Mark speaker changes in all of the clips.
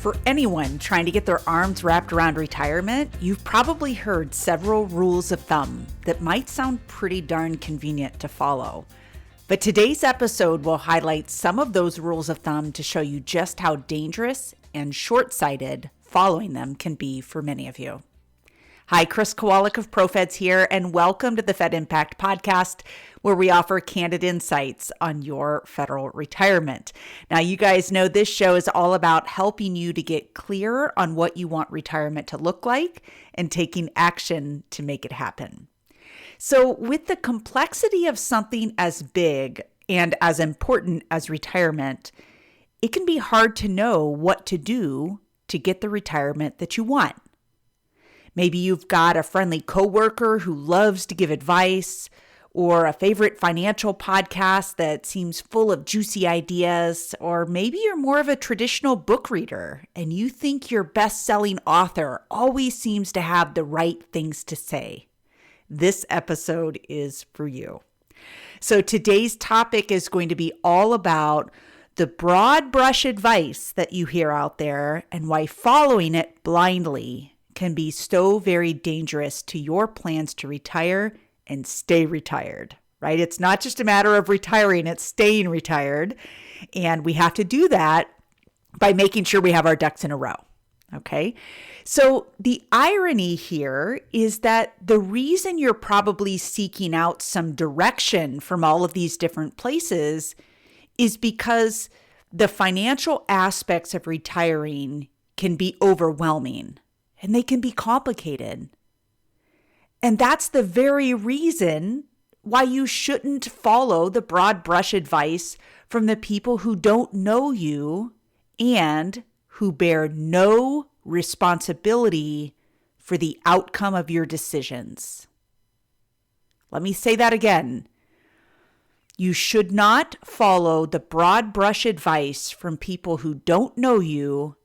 Speaker 1: For anyone trying to get their arms wrapped around retirement, you've probably heard several rules of thumb that might sound pretty darn convenient to follow. But today's episode will highlight some of those rules of thumb to show you just how dangerous and short-sighted following them can be for many of you. Hi, Chris Kowalik of ProFeds here, and welcome to the Fed Impact Podcast, where we offer candid insights on your federal retirement. Now, you guys know this show is all about helping you to get clear on what you want retirement to look like and taking action to make it happen. So with the complexity of something as big and as important as retirement, it can be hard to know what to do to get the retirement that you want. Maybe you've got a friendly coworker who loves to give advice, or a favorite financial podcast that seems full of juicy ideas, or maybe you're more of a traditional book reader and you think your best-selling author always seems to have the right things to say. This episode is for you. So today's topic is going to be all about the broad brush advice that you hear out there and why following it blindly can be so very dangerous to your plans to retire and stay retired, right? It's not just a matter of retiring, it's staying retired. And we have to do that by making sure we have our ducks in a row, okay? So the irony here is that the reason you're probably seeking out some direction from all of these different places is because the financial aspects of retiring can be overwhelming and they can be complicated. And that's the very reason why you shouldn't follow the broad brush advice from the people who don't know you and who bear no responsibility for the outcome of your decisions. Let me say that again. You should not follow the broad brush advice from people who don't know you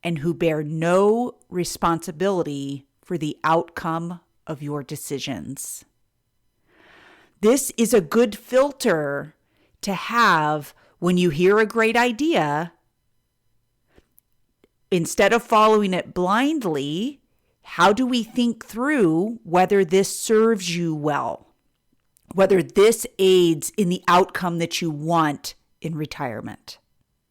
Speaker 1: and who bear no responsibility for the outcome of your decisions. This is a good filter to have when you hear a great idea. Instead of following it blindly, how do we think through whether this serves you well, whether this aids in the outcome that you want in retirement?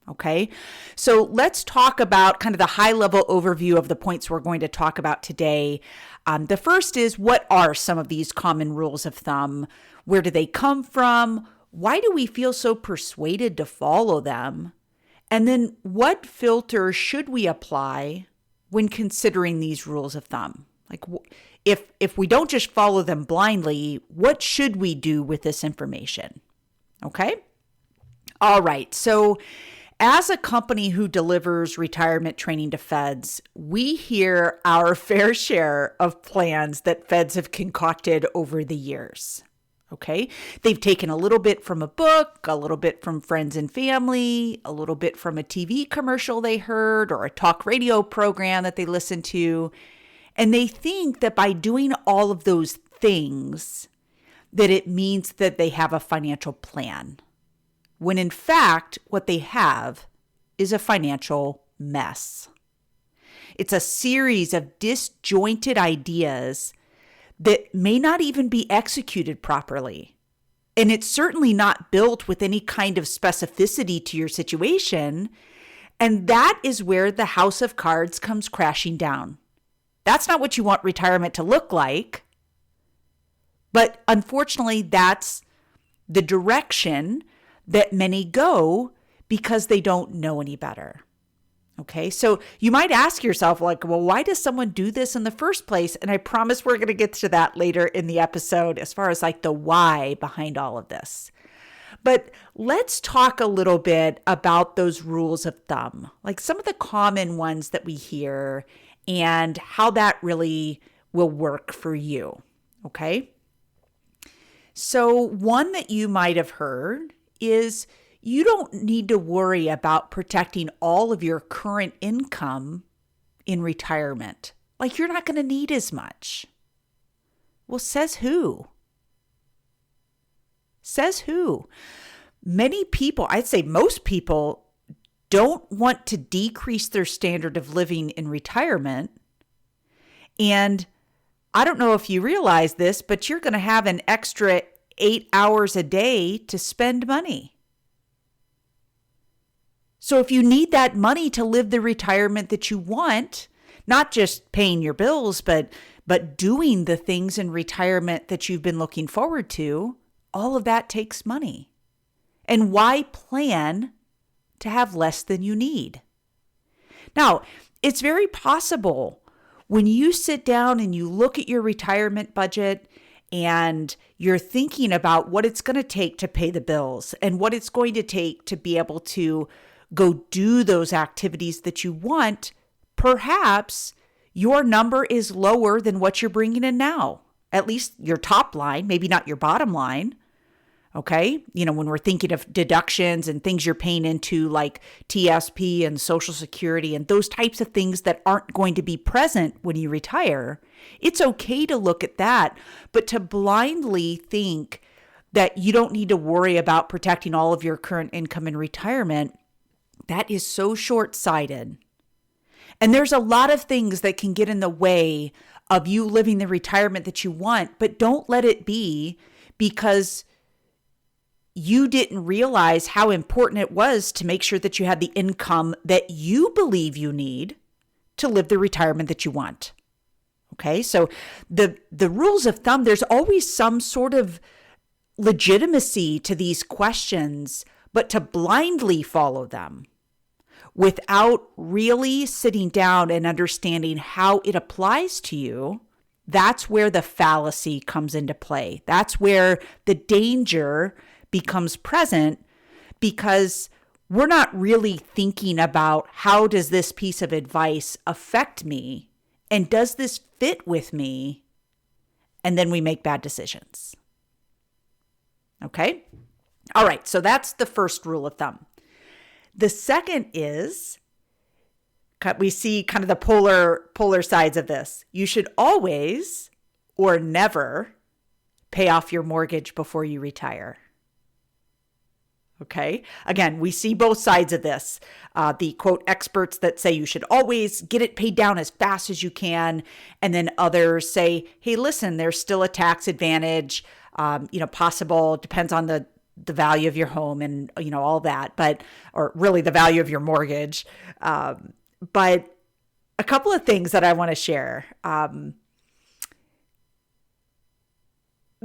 Speaker 1: Okay, so let's talk about kind of the high-level overview of the points we're going to talk about today. The first is, what are some of these common rules of thumb? Where do they come from? Why do we feel so persuaded to follow them? And then what filter should we apply when considering these rules of thumb? Like, if we don't just follow them blindly, what should we do with this information? Okay? All right, so as a company who delivers retirement training to feds, we hear our fair share of plans that feds have concocted over the years. Okay? They've taken a little bit from a book, a little bit from friends and family, a little bit from a TV commercial they heard or a talk radio program that they listened to. And they think that by doing all of those things, that it means that they have a financial plan. When in fact, what they have is a financial mess. It's a series of disjointed ideas that may not even be executed properly. And it's certainly not built with any kind of specificity to your situation. And that is where the house of cards comes crashing down. That's not what you want retirement to look like. But unfortunately, that's the direction that many go because they don't know any better. Okay, so you might ask yourself, like, well, why does someone do this in the first place? And I promise we're going to get to that later in the episode as far as like the why behind all of this. But let's talk a little bit about those rules of thumb, like some of the common ones that we hear and how that really will work for you. Okay, so one that you might have heard is you don't need to worry about protecting all of your current income in retirement. Like, you're not going to need as much. Well, says who? Says who? Many people, I'd say most people, don't want to decrease their standard of living in retirement. And I don't know if you realize this, but you're going to have an extra 8 hours a day to spend money. So if you need that money to live the retirement that you want, not just paying your bills, but doing the things in retirement that you've been looking forward to, all of that takes money. And why plan to have less than you need? Now, it's very possible when you sit down and you look at your retirement budget and you're thinking about what it's going to take to pay the bills and what it's going to take to be able to go do those activities that you want, perhaps your number is lower than what you're bringing in now, at least your top line, maybe not your bottom line. Okay. When we're thinking of deductions and things you're paying into like TSP and Social Security and those types of things that aren't going to be present when you retire, it's okay to look at that, but to blindly think that you don't need to worry about protecting all of your current income in retirement, that is so short-sighted. And there's a lot of things that can get in the way of you living the retirement that you want, but don't let it be because you didn't realize how important it was to make sure that you had the income that you believe you need to live the retirement that you want. Okay, so the rules of thumb, there's always some sort of legitimacy to these questions, but to blindly follow them without really sitting down and understanding how it applies to you, that's where the fallacy comes into play. That's where the danger becomes present, because we're not really thinking about how does this piece of advice affect me and does this fit with me? And then we make bad decisions. Okay? All right, so that's the first rule of thumb. The second is, we see kind of the polar sides of this. You should always or never pay off your mortgage before you retire. Okay. Again, we see both sides of this. The quote experts that say you should always get it paid down as fast as you can. And then others say, hey, listen, there's still a tax advantage, possible, depends on the value of your home and, all that, or really the value of your mortgage. But a couple of things that I want to share.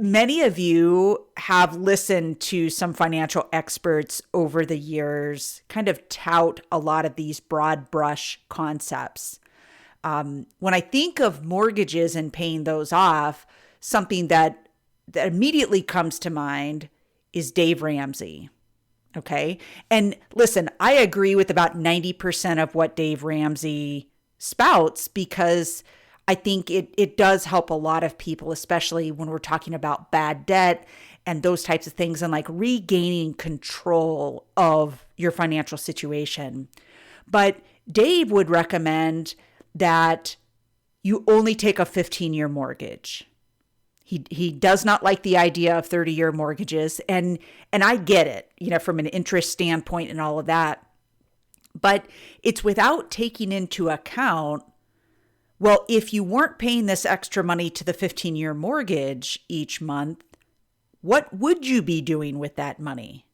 Speaker 1: Many of you have listened to some financial experts over the years kind of tout a lot of these broad brush concepts. When I think of mortgages and paying those off, something that immediately comes to mind is Dave Ramsey. Okay. And listen, I agree with about 90% of what Dave Ramsey spouts, because I think it does help a lot of people, especially when we're talking about bad debt and those types of things and like regaining control of your financial situation. But Dave would recommend that you only take a 15-year mortgage. He does not like the idea of 30-year mortgages. And I get it, from an interest standpoint and all of that. But it's without taking into account, well, if you weren't paying this extra money to the 15-year mortgage each month, what would you be doing with that money?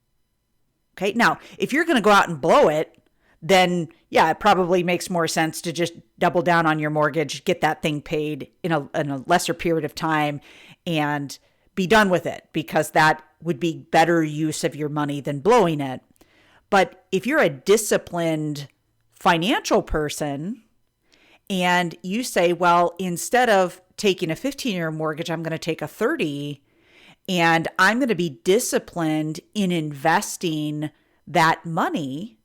Speaker 1: Okay. Now, if you're going to go out and blow it, then yeah, it probably makes more sense to just double down on your mortgage, get that thing paid in a lesser period of time and be done with it, because that would be better use of your money than blowing it. But if you're a disciplined financial person and you say, well, instead of taking a 15-year mortgage, I'm going to take a 30, and I'm going to be disciplined in investing that money,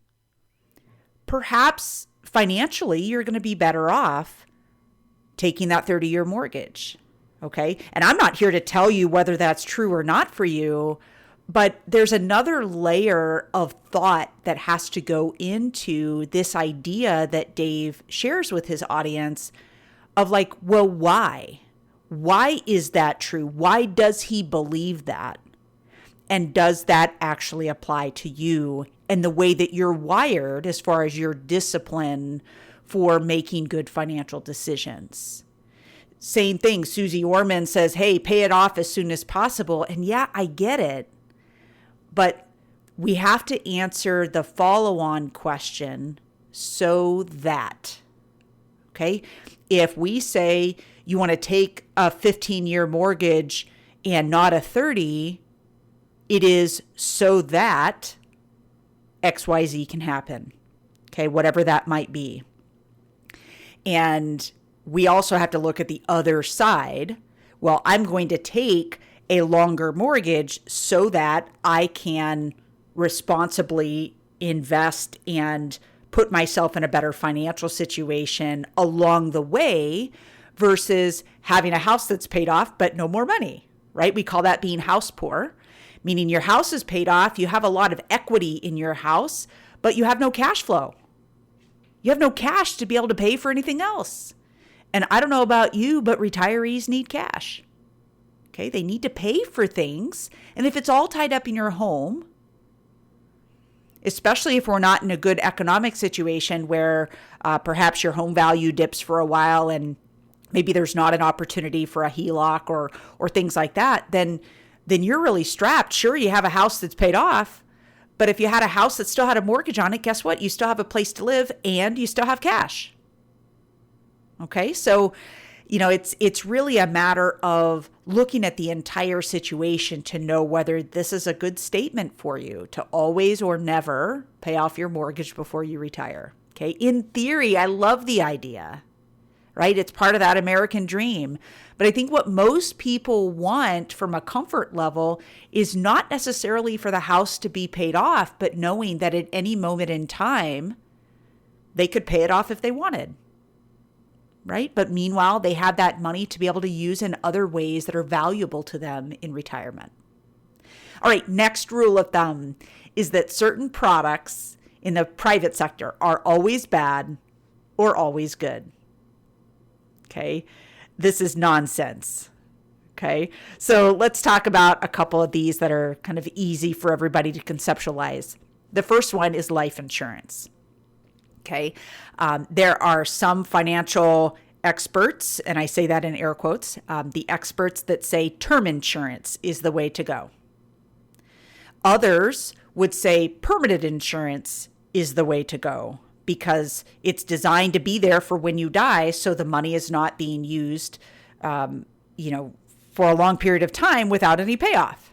Speaker 1: perhaps financially you're going to be better off taking that 30-year mortgage. Okay. And I'm not here to tell you whether that's true or not for you, but there's another layer of thought that has to go into this idea that Dave shares with his audience of like, well, why? Why is that true? Why does he believe that? And does that actually apply to you? and the way that you're wired as far as your discipline for making good financial decisions. Same thing, Susie Orman says, hey, pay it off as soon as possible. And yeah, I get it. But we have to answer the follow-on question, so that, okay? If we say you want to take a 15-year mortgage and not a 30, it is so that XYZ can happen, okay? Whatever that might be. And we also have to look at the other side. Well, I'm going to take a longer mortgage so that I can responsibly invest and put myself in a better financial situation along the way versus having a house that's paid off but no more money, right? We call that being house poor, meaning your house is paid off, you have a lot of equity in your house, but you have no cash flow. You have no cash to be able to pay for anything else. And I don't know about you, but retirees need cash. Okay, they need to pay for things. And if it's all tied up in your home, especially if we're not in a good economic situation where perhaps your home value dips for a while and maybe there's not an opportunity for a HELOC or things like that, then you're really strapped. Sure, you have a house that's paid off, but if you had a house that still had a mortgage on it, guess what? You still have a place to live and you still have cash. Okay, so it's really a matter of looking at the entire situation to know whether this is a good statement for you to always or never pay off your mortgage before you retire. Okay, in theory, I love the idea, right? It's part of that American dream. But I think what most people want from a comfort level is not necessarily for the house to be paid off, but knowing that at any moment in time, they could pay it off if they wanted. Right? But meanwhile, they have that money to be able to use in other ways that are valuable to them in retirement. All right, next rule of thumb is that certain products in the private sector are always bad or always good. Okay, this is nonsense. Okay, so let's talk about a couple of these that are kind of easy for everybody to conceptualize. The first one is life insurance. Okay, there are some financial experts, and I say that in air quotes, the experts that say term insurance is the way to go. Others would say permanent insurance is the way to go because it's designed to be there for when you die, so the money is not being used, for a long period of time without any payoff,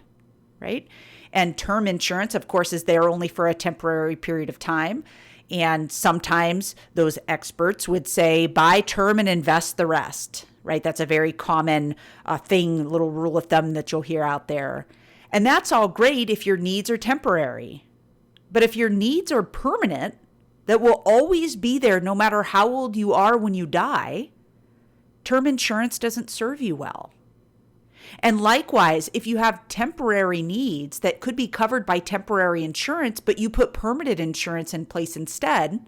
Speaker 1: right? And term insurance, of course, is there only for a temporary period of time. And sometimes those experts would say, buy term and invest the rest, right? That's a very common little rule of thumb that you'll hear out there. And that's all great if your needs are temporary. But if your needs are permanent, that will always be there no matter how old you are when you die, term insurance doesn't serve you well. And likewise, if you have temporary needs that could be covered by temporary insurance, but you put permanent insurance in place instead,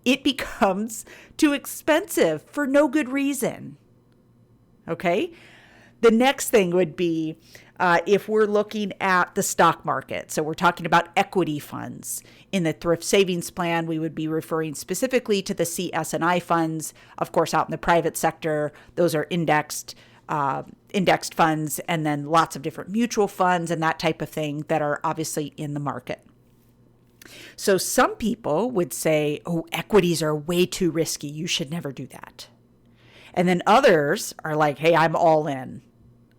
Speaker 1: it becomes too expensive for no good reason. Okay? The next thing would be if we're looking at the stock market. So we're talking about equity funds. In the thrift savings plan, we would be referring specifically to the CS&I funds. Of course, out in the private sector, those are indexed funds, and then lots of different mutual funds and that type of thing that are obviously in the market. So some people would say, oh, equities are way too risky. You should never do that. And then others are like, hey, I'm all in.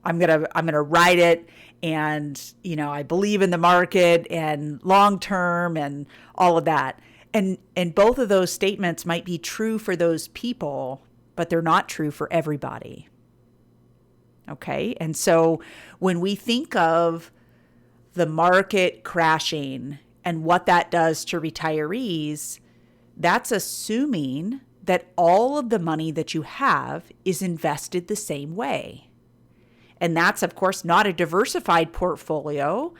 Speaker 1: I'm going to ride it. And, I believe in the market and long term and all of that. And both of those statements might be true for those people, but they're not true for everybody. Okay. And so when we think of the market crashing and what that does to retirees, that's assuming that all of the money that you have is invested the same way. And that's, of course, not a diversified portfolio.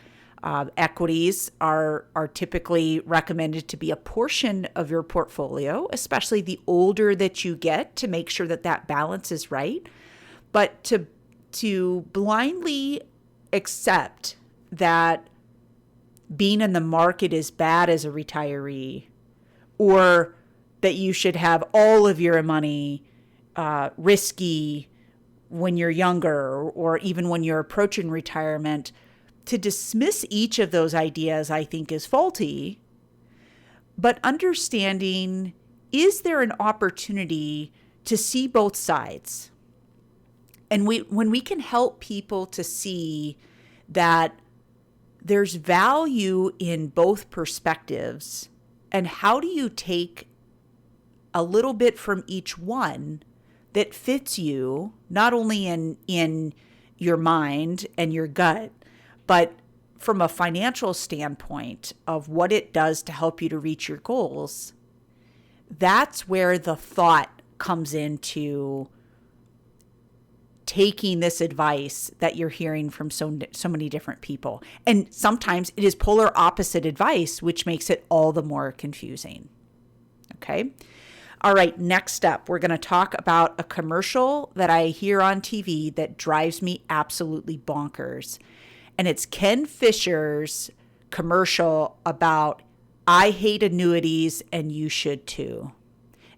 Speaker 1: Equities are typically recommended to be a portion of your portfolio, especially the older that you get, to make sure that that balance is right. But to blindly accept that being in the market is bad as a retiree, or that you should have all of your money risky when you're younger, or even when you're approaching retirement. To dismiss each of those ideas, I think, is faulty. But understanding, is there an opportunity to see both sides? And when we can help people to see that there's value in both perspectives, and how do you take a little bit from each one that fits you, not only in your mind and your gut, but from a financial standpoint of what it does to help you to reach your goals, that's where the thought comes into taking this advice that you're hearing from so many different people. And sometimes it is polar opposite advice, which makes it all the more confusing. Okay. All right. Next up, we're going to talk about a commercial that I hear on TV that drives me absolutely bonkers. And it's Ken Fisher's commercial about, I hate annuities and you should too.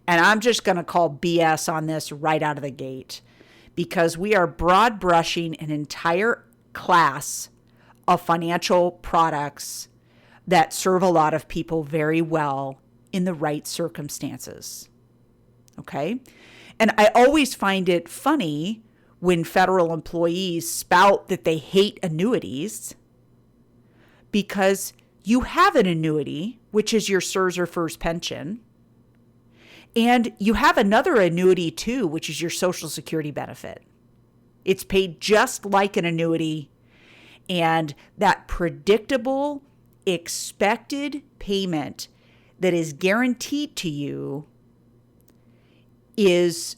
Speaker 1: And I'm just going to call BS on this right out of the gate, because we are broad brushing an entire class of financial products that serve a lot of people very well in the right circumstances. Okay? And I always find it funny when federal employees spout that they hate annuities, because you have an annuity, which is your CSRS or FERS pension, and you have another annuity too, which is your Social Security benefit. It's paid just like an annuity, and that predictable, expected payment that is guaranteed to you is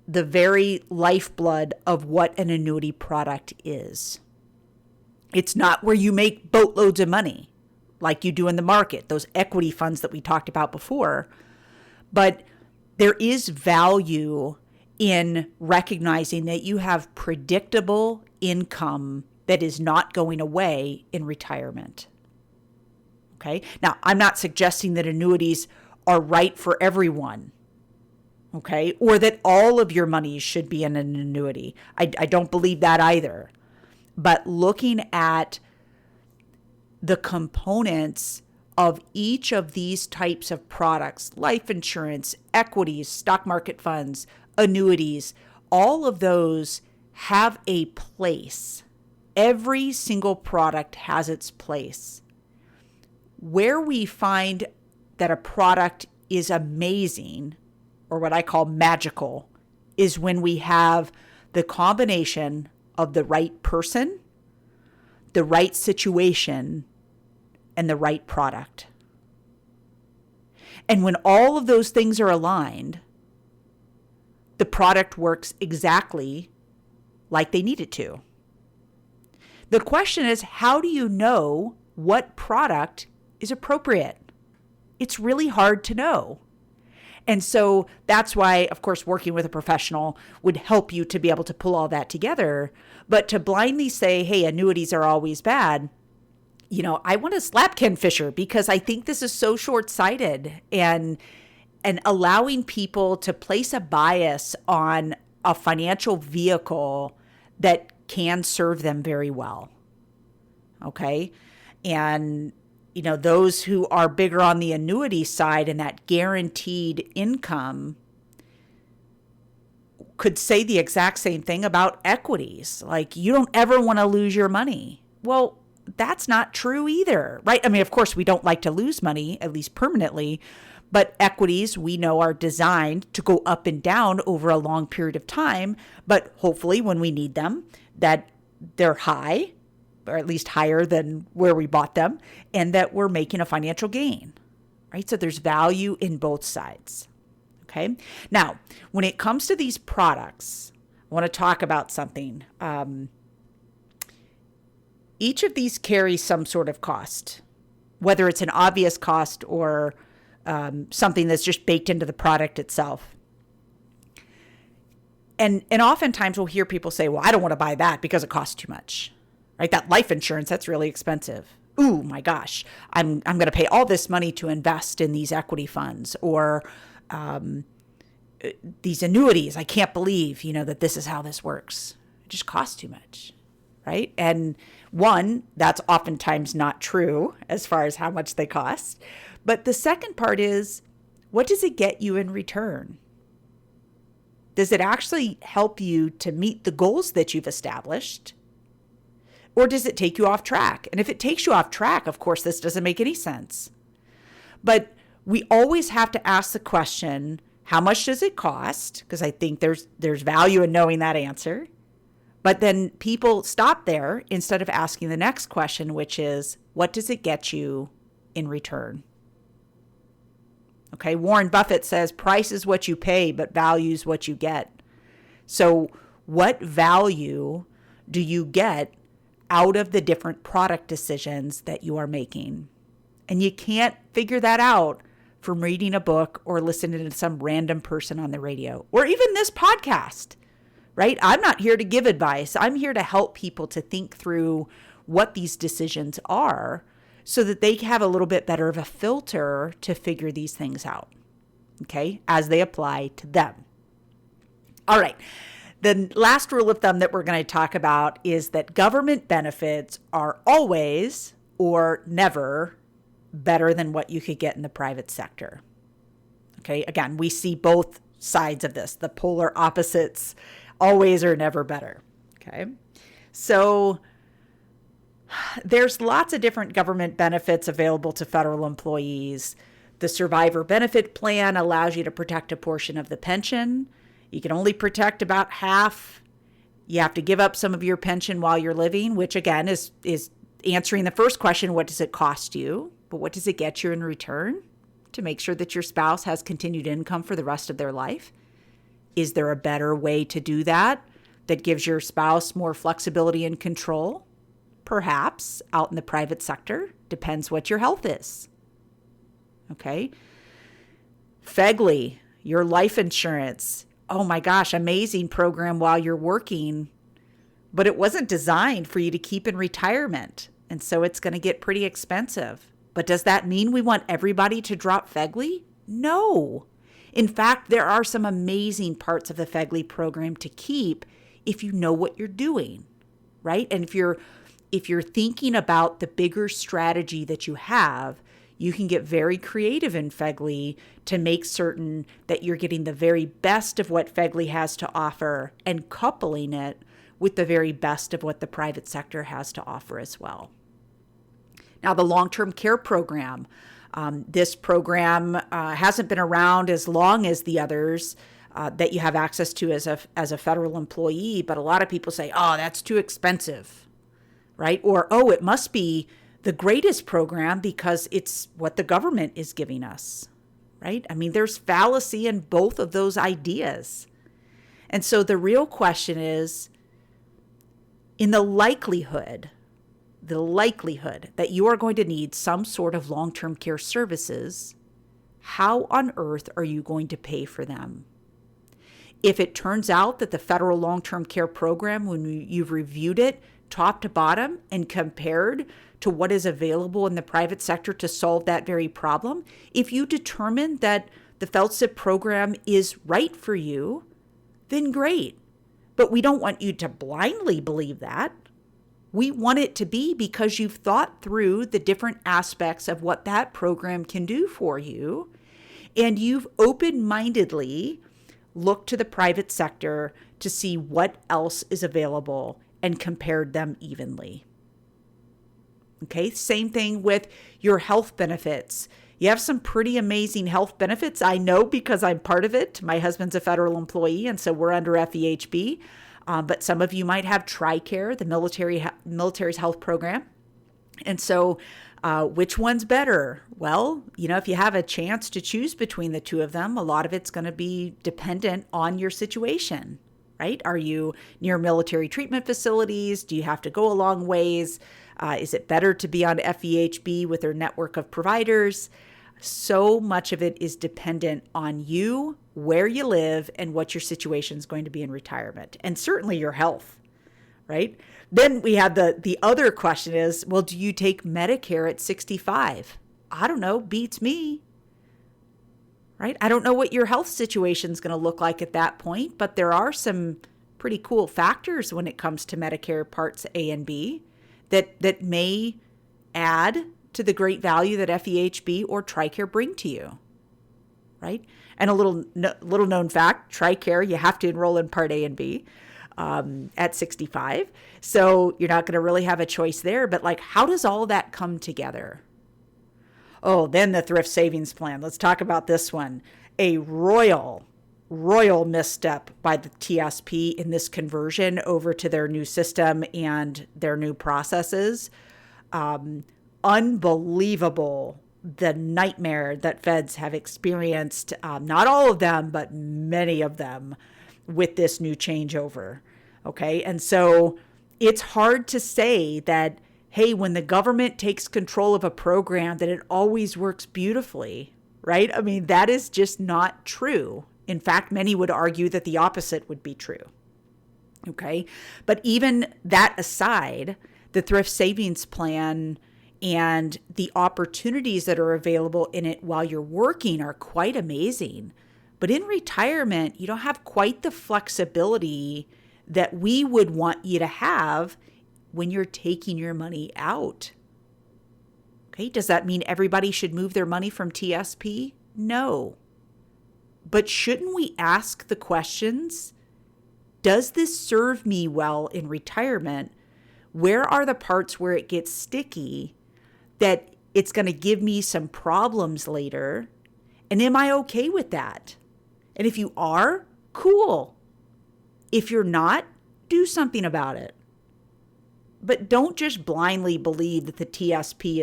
Speaker 1: the very lifeblood of what an annuity product is. It's not where you make boatloads of money like you do in the market, those equity funds that we talked about before. But there is value in recognizing that you have predictable income that is not going away in retirement. Okay? Now, I'm not suggesting that annuities are right for everyone. Okay, or that all of your money should be in an annuity. I don't believe that either. But looking at the components of each of these types of products, life insurance, equities, stock market funds, annuities, all of those have a place. Every single product has its place. Where we find that a product is amazing, or what I call magical, is when we have the combination of the right person, the right situation, and the right product. And when all of those things are aligned, the product works exactly like they need it to. The question is, how do you know what product is appropriate? It's really hard to know. And so that's why, of course, working with a professional would help you to be able to pull all that together. But to blindly say, hey, annuities are always bad, I want to slap Ken Fisher, because I think this is so short-sighted and allowing people to place a bias on a financial vehicle that can serve them very well. Okay? And those who are bigger on the annuity side and that guaranteed income could say the exact same thing about equities. Like, you don't ever want to lose your money. Well, that's not true either, right? I mean, of course, we don't like to lose money, at least permanently, but equities, we know, are designed to go up and down over a long period of time, but hopefully when we need them, that they're high, or at least higher than where we bought them, and that we're making a financial gain, right? So there's value in both sides, okay? Now, when it comes to these products, I want to talk about something. Each of these carries some sort of cost, whether it's an obvious cost or something that's just baked into the product itself. And oftentimes we'll hear people say, well, I don't want to buy that because it costs too much. Right? That life insurance, that's really expensive. ooh, my gosh, I'm going to pay all this money to invest in these equity funds or these annuities. I can't believe, that this is how this works. It just costs too much, right? And one, that's oftentimes not true as far as how much they cost. But the second part is, what does it get you in return? Does it actually help you to meet the goals that you've established? Or does it take you off track? And if it takes you off track, of course, this doesn't make any sense. But we always have to ask the question, how much does it cost? Because I think there's value in knowing that answer. But then people stop there instead of asking the next question, which is, what does it get you in return? Okay, Warren Buffett says, price is what you pay, but value is what you get. So what value do you get out of the different product decisions that you are making? And you can't figure that out from reading a book or listening to some random person on the radio or even this podcast, right? I'm not here to give advice. I'm here to help people to think through what these decisions are so that they have a little bit better of a filter to figure these things out, okay, as they apply to them. All right. The last rule of thumb that we're going to talk about is that government benefits are always or never better than what you could get in the private sector. Okay, again, we see both sides of this, the polar opposites, always or never better. Okay, so there's lots of different government benefits available to federal employees. The survivor benefit plan allows you to protect a portion of the pension. You can only protect about half. You have to give up some of your pension while you're living, which again is answering the first question, what does it cost you? But what does it get you in return to make sure that your spouse has continued income for the rest of their life? Is there a better way to do that gives your spouse more flexibility and control? Perhaps out in the private sector. Depends what your health is. Okay. FEGLI, your life insurance. Oh my gosh, amazing program while you're working, but it wasn't designed for you to keep in retirement. And so it's going to get pretty expensive. But does that mean we want everybody to drop FEGLI? No. In fact, there are some amazing parts of the FEGLI program to keep if you know what you're doing, right? And if you're thinking about the bigger strategy that you have, you can get very creative in FEGLI to make certain that you're getting the very best of what FEGLI has to offer and coupling it with the very best of what the private sector has to offer as well. Now, the long-term care program. This program hasn't been around as long as the others that you have access to as a federal employee, but a lot of people say, oh, that's too expensive, right? Or, oh, it must be the greatest program because it's what the government is giving us, right? I mean, there's fallacy in both of those ideas. And so the real question is, in the likelihood that you are going to need some sort of long-term care services, how on earth are you going to pay for them? If it turns out that the federal long-term care program, when you've reviewed it top to bottom and compared to what is available in the private sector to solve that very problem, if you determine that the FELTSIP program is right for you, then great. But we don't want you to blindly believe that. We want it to be because you've thought through the different aspects of what that program can do for you, and you've open-mindedly looked to the private sector to see what else is available and compared them evenly. Okay, same thing with your health benefits. You have some pretty amazing health benefits. I know because I'm part of it. My husband's a federal employee, and so we're under FEHB. But some of you might have TRICARE, the military's health program. And so which one's better? Well, if you have a chance to choose between the two of them, a lot of it's going to be dependent on your situation, right? Are you near military treatment facilities? Do you have to go a long ways? Is it better to be on FEHB with their network of providers? So much of it is dependent on you, where you live, and what your situation is going to be in retirement, and certainly your health, right? Then we have the other question is, well, do you take Medicare at 65? I don't know, beats me, right? I don't know what your health situation is going to look like at that point, but there are some pretty cool factors when it comes to Medicare Parts A and B that may add to the great value that FEHB or TRICARE bring to you, right? And a little known fact, TRICARE, you have to enroll in Part A and B at 65. So you're not going to really have a choice there. But like, how does all that come together? Oh, then the thrift savings plan. Let's talk about this one. A royal misstep by the TSP in this conversion over to their new system and their new processes. Unbelievable, the nightmare that feds have experienced, not all of them, but many of them with this new changeover. Okay. And so it's hard to say that, hey, when the government takes control of a program, that it always works beautifully, right? I mean, that is just not true. In fact, many would argue that the opposite would be true. Okay. But even that aside, the thrift savings plan and the opportunities that are available in it while you're working are quite amazing. But in retirement, you don't have quite the flexibility that we would want you to have when you're taking your money out. Okay, does that mean everybody should move their money from TSP? No. But shouldn't we ask the questions? Does this serve me well in retirement? Where are the parts where it gets sticky that it's going to give me some problems later? And am I okay with that? And if you are, cool. If you're not, do something about it. But don't just blindly believe that the TSP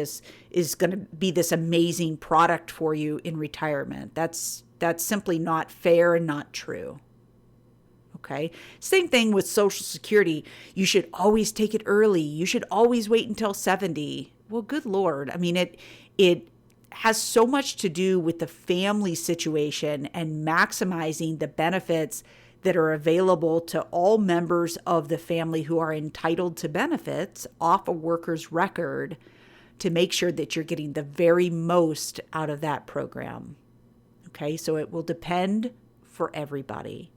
Speaker 1: is going to be this amazing product for you in retirement. That's simply not fair and not true. Okay. Same thing with Social Security. You should always take it early. You should always wait until 70. Well, good Lord. I mean, it has so much to do with the family situation and maximizing the benefits that are available to all members of the family who are entitled to benefits off a worker's record to make sure that you're getting the very most out of that program. Okay, so it will depend for everybody.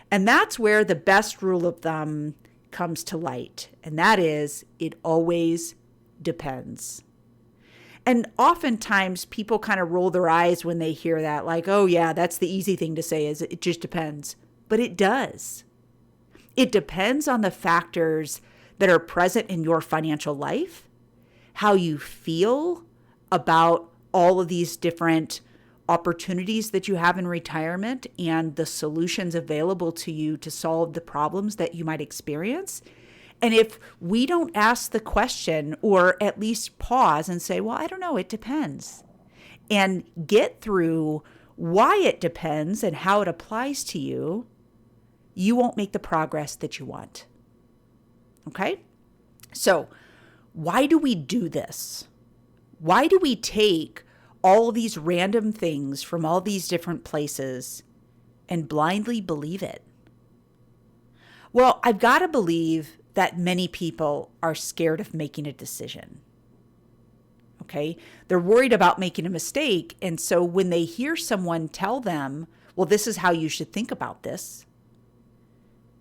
Speaker 1: And that's where the best rule of thumb comes to light. And that is, it always depends. And oftentimes people kind of roll their eyes when they hear that, like, oh yeah, that's the easy thing to say, is it just depends. But it does. It depends on the factors that are present in your financial life, how you feel about all of these different opportunities that you have in retirement and the solutions available to you to solve the problems that you might experience. And if we don't ask the question, or at least pause and say, well, I don't know, it depends, and get through why it depends and how it applies to you, you won't make the progress that you want. Okay? So why do we do this? Why do we take all of these random things from all these different places and blindly believe it? Well, I've got to believe that many people are scared of making a decision. Okay? They're worried about making a mistake. And so when they hear someone tell them, well, this is how you should think about this,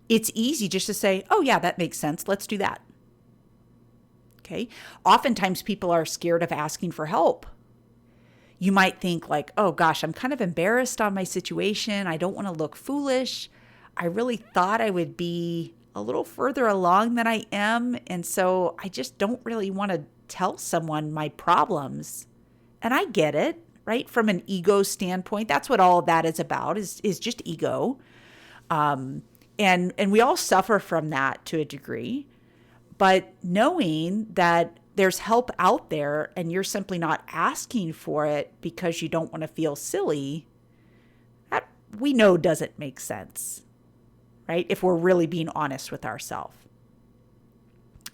Speaker 1: it's easy just to say, oh yeah, that makes sense. Let's do that. Okay? Oftentimes people are scared of asking for help. You might think like, oh gosh, I'm kind of embarrassed on my situation. I don't want to look foolish. I really thought I would be a little further along than I am. And so I just don't really want to tell someone my problems. And I get it, right? From an ego standpoint, that's what all of that is about, is just ego. And we all suffer from that to a degree. But knowing that there's help out there and you're simply not asking for it because you don't want to feel silly, that we know doesn't make sense, right? If we're really being honest with ourselves.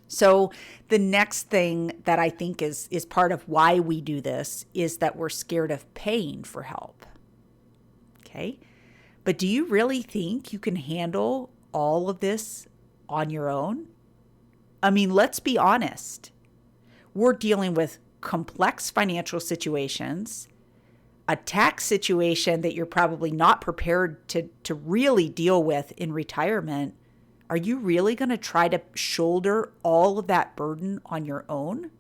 Speaker 1: So the next thing that I think is part of why we do this is that we're scared of paying for help. Okay? But do you really think you can handle all of this on your own? I mean, let's be honest. We're dealing with complex financial situations, a tax situation that you're probably not prepared to really deal with in retirement. Are you really going to try to shoulder all of that burden on your own?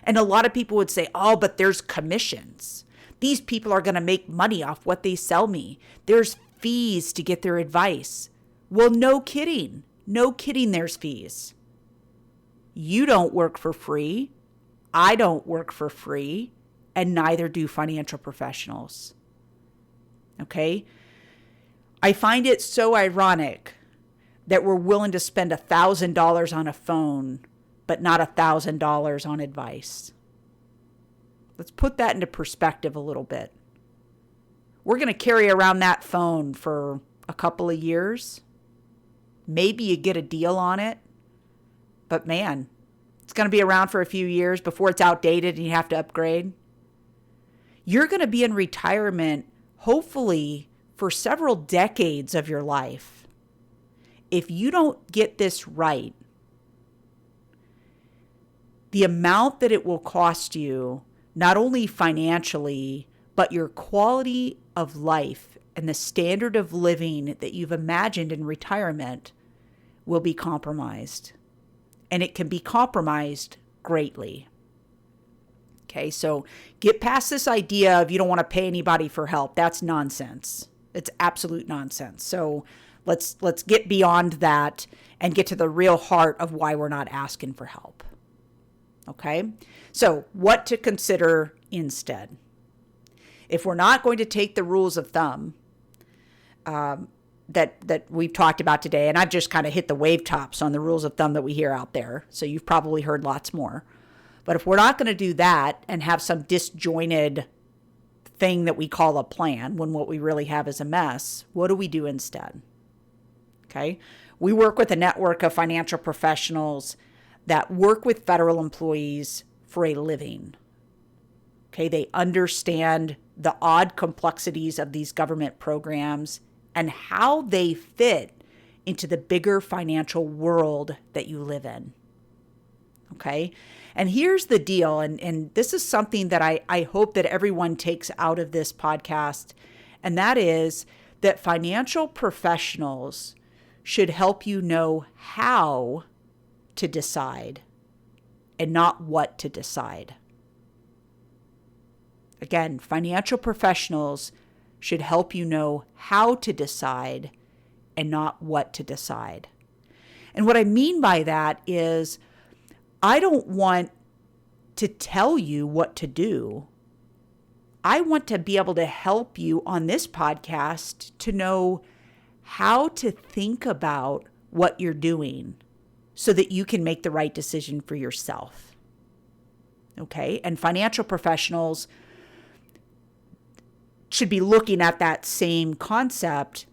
Speaker 1: And a lot of people would say, oh, but there's commissions. These people are going to make money off what they sell me. There's fees to get their advice. Well, no kidding. No kidding, there's fees. You don't work for free. I don't work for free. And neither do financial professionals. Okay? I find it so ironic that we're willing to spend $1,000 on a phone, but not $1,000 on advice. Let's put that into perspective a little bit. We're going to carry around that phone for a couple of years. Maybe you get a deal on it, but man, it's going to be around for a few years before it's outdated and you have to upgrade. You're going to be in retirement, hopefully, for several decades of your life. If you don't get this right, the amount that it will cost you, not only financially, but your quality of life and the standard of living that you've imagined in retirement will be compromised. And it can be compromised greatly. Okay, so get past this idea of you don't want to pay anybody for help. That's nonsense. It's absolute nonsense. So let's get beyond that and get to the real heart of why we're not asking for help. Okay, so what to consider instead? If we're not going to take the rules of thumb that we've talked about today, and I've just kind of hit the wave tops on the rules of thumb that we hear out there, so you've probably heard lots more. But if we're not going to do that and have some disjointed thing that we call a plan when what we really have is a mess, what do we do instead? Okay, we work with a network of financial professionals that work with federal employees for a living. Okay, they understand the odd complexities of these government programs and how they fit into the bigger financial world that you live in. Okay, and here's the deal, and this is something that I hope that everyone takes out of this podcast, and that is that financial professionals should help you know how to decide and not what to decide. Again, financial professionals should help you know how to decide and not what to decide. And what I mean by that is I don't want to tell you what to do. I want to be able to help you on this podcast to know how to think about what you're doing so that you can make the right decision for yourself. Okay? And financial professionals should be looking at that same concept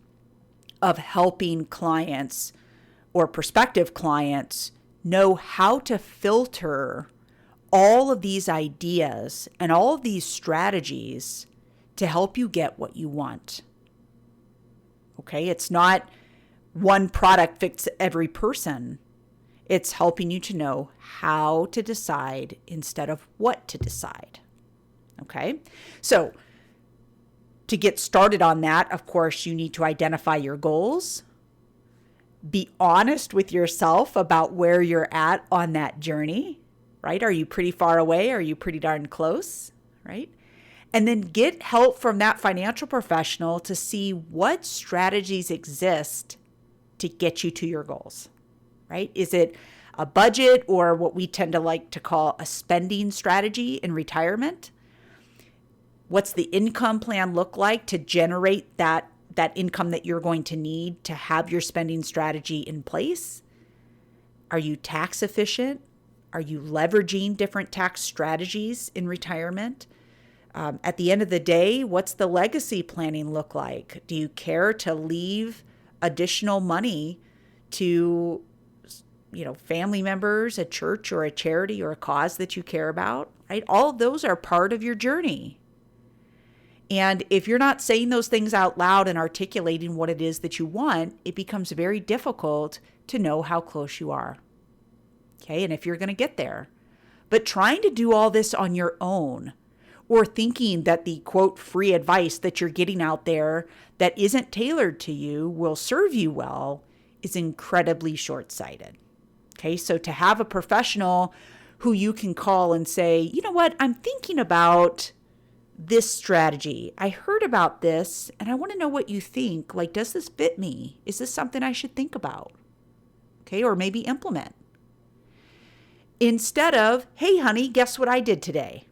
Speaker 1: of helping clients or prospective clients know how to filter all of these ideas and all of these strategies to help you get what you want. Okay? It's not one product fits every person. It's helping you to know how to decide instead of what to decide. Okay? So to get started on that, of course, you need to identify your goals. Be honest with yourself about where you're at on that journey, right? Are you pretty far away? Are you pretty darn close, right? And then get help from that financial professional to see what strategies exist to get you to your goals, right? Is it a budget or what we tend to like to call a spending strategy in retirement? What's the income plan look like to generate that income that you're going to need to have your spending strategy in place? Are you tax efficient? Are you leveraging different tax strategies in retirement? At the end of the day, what's the legacy planning look like? Do you care to leave additional money to, family members, a church or a charity or a cause that you care about, right? All of those are part of your journey. And if you're not saying those things out loud and articulating what it is that you want, it becomes very difficult to know how close you are. Okay, and if you're going to get there. But trying to do all this on your own, or thinking that the quote free advice that you're getting out there that isn't tailored to you will serve you well, is incredibly short-sighted. Okay, so to have a professional who you can call and say, you know what, I'm thinking about this strategy. I heard about this and I want to know what you think. Like, does this fit me? Is this something I should think about? Okay, or maybe implement. Instead of, hey, honey, guess what I did today?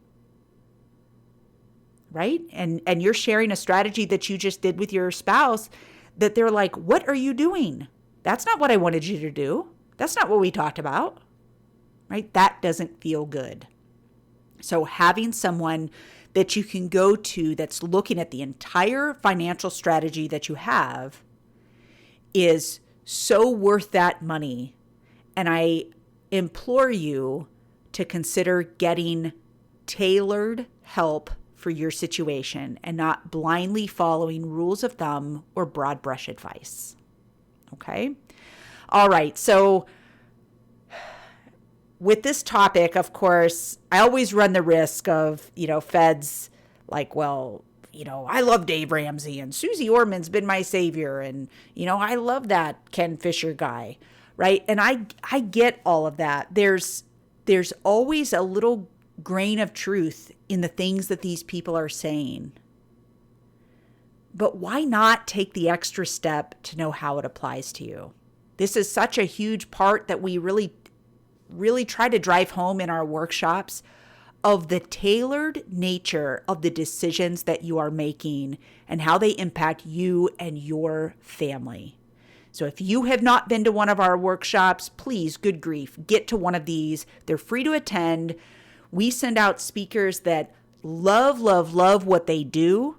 Speaker 1: Right? And you're sharing a strategy that you just did with your spouse that they're like, what are you doing? That's not what I wanted you to do. That's not what we talked about. Right? That doesn't feel good. So having someone that you can go to that's looking at the entire financial strategy that you have is so worth that money. And I implore you to consider getting tailored help for your situation and not blindly following rules of thumb or broad brush advice. Okay? All right. So with this topic, of course, I always run the risk of, feds like, well, I love Dave Ramsey and Susie Orman's been my savior. And, I love that Ken Fisher guy. Right. And I get all of that. There's always a little grain of truth in the things that these people are saying. But why not take the extra step to know how it applies to you? This is such a huge part that we really try to drive home in our workshops of the tailored nature of the decisions that you are making and how they impact you and your family. So if you have not been to one of our workshops, please, good grief, get to one of these. They're free to attend. We send out speakers that love what they do,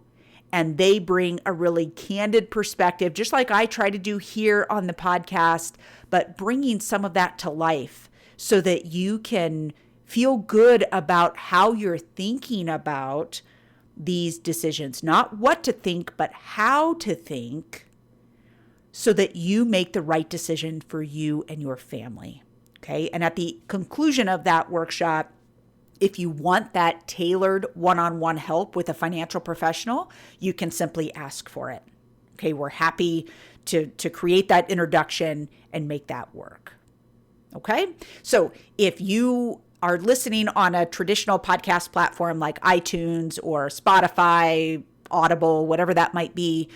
Speaker 1: and they bring a really candid perspective, just like I try to do here on the podcast, but bringing some of that to life so that you can feel good about how you're thinking about these decisions. Not what to think, but how to think, so that you make the right decision for you and your family. Okay. And at the conclusion of that workshop, if you want that tailored one-on-one help with a financial professional, you can simply ask for it. Okay. We're happy to create that introduction and make that work. Okay. So if you are listening on a traditional podcast platform like iTunes or Spotify, Audible, whatever that might be,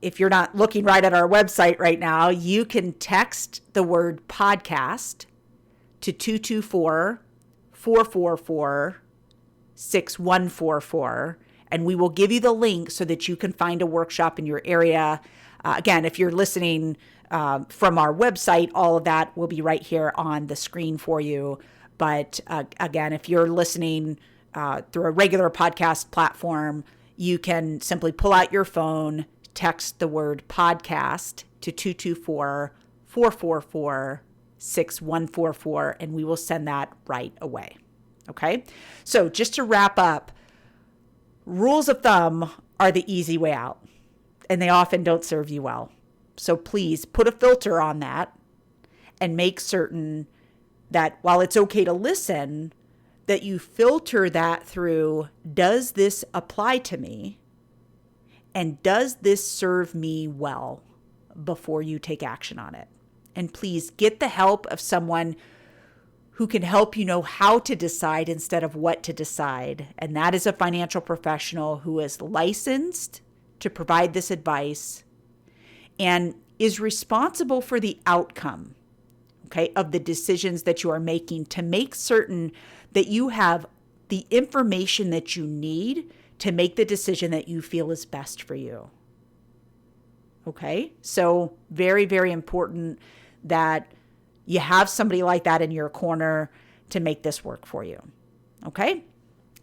Speaker 1: if you're not looking right at our website right now, you can text the word podcast to 224-444-6144, and we will give you the link so that you can find a workshop in your area. Again, if you're listening from our website, all of that will be right here on the screen for you. But again, if you're listening through a regular podcast platform, you can simply pull out your phone, text the word podcast to 224-444-6144, and we will send that right away. Okay? So just to wrap up, rules of thumb are the easy way out, and they often don't serve you well. So please put a filter on that and make certain that while it's okay to listen, that you filter that through, does this apply to me? And does this serve me well before you take action on it? And please get the help of someone who can help you know how to decide instead of what to decide. And that is a financial professional who is licensed to provide this advice and is responsible for the outcome, okay, of the decisions that you are making, to make certain that you have the information that you need to make the decision that you feel is best for you. Okay? So very, very important that you have somebody like that in your corner to make this work for you. Okay?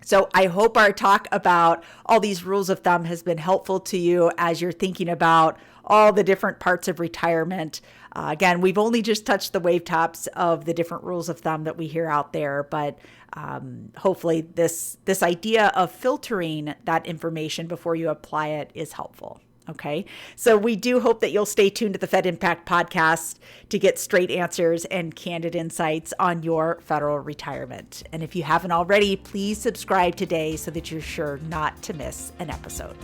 Speaker 1: So I hope our talk about all these rules of thumb has been helpful to you as you're thinking about all the different parts of retirement. Again, we've only just touched the wave tops of the different rules of thumb that we hear out there, but hopefully this idea of filtering that information before you apply it is helpful. Okay, so we do hope that you'll stay tuned to the Fed Impact Podcast to get straight answers and candid insights on your federal retirement. And if you haven't already, please subscribe today so that you're sure not to miss an episode.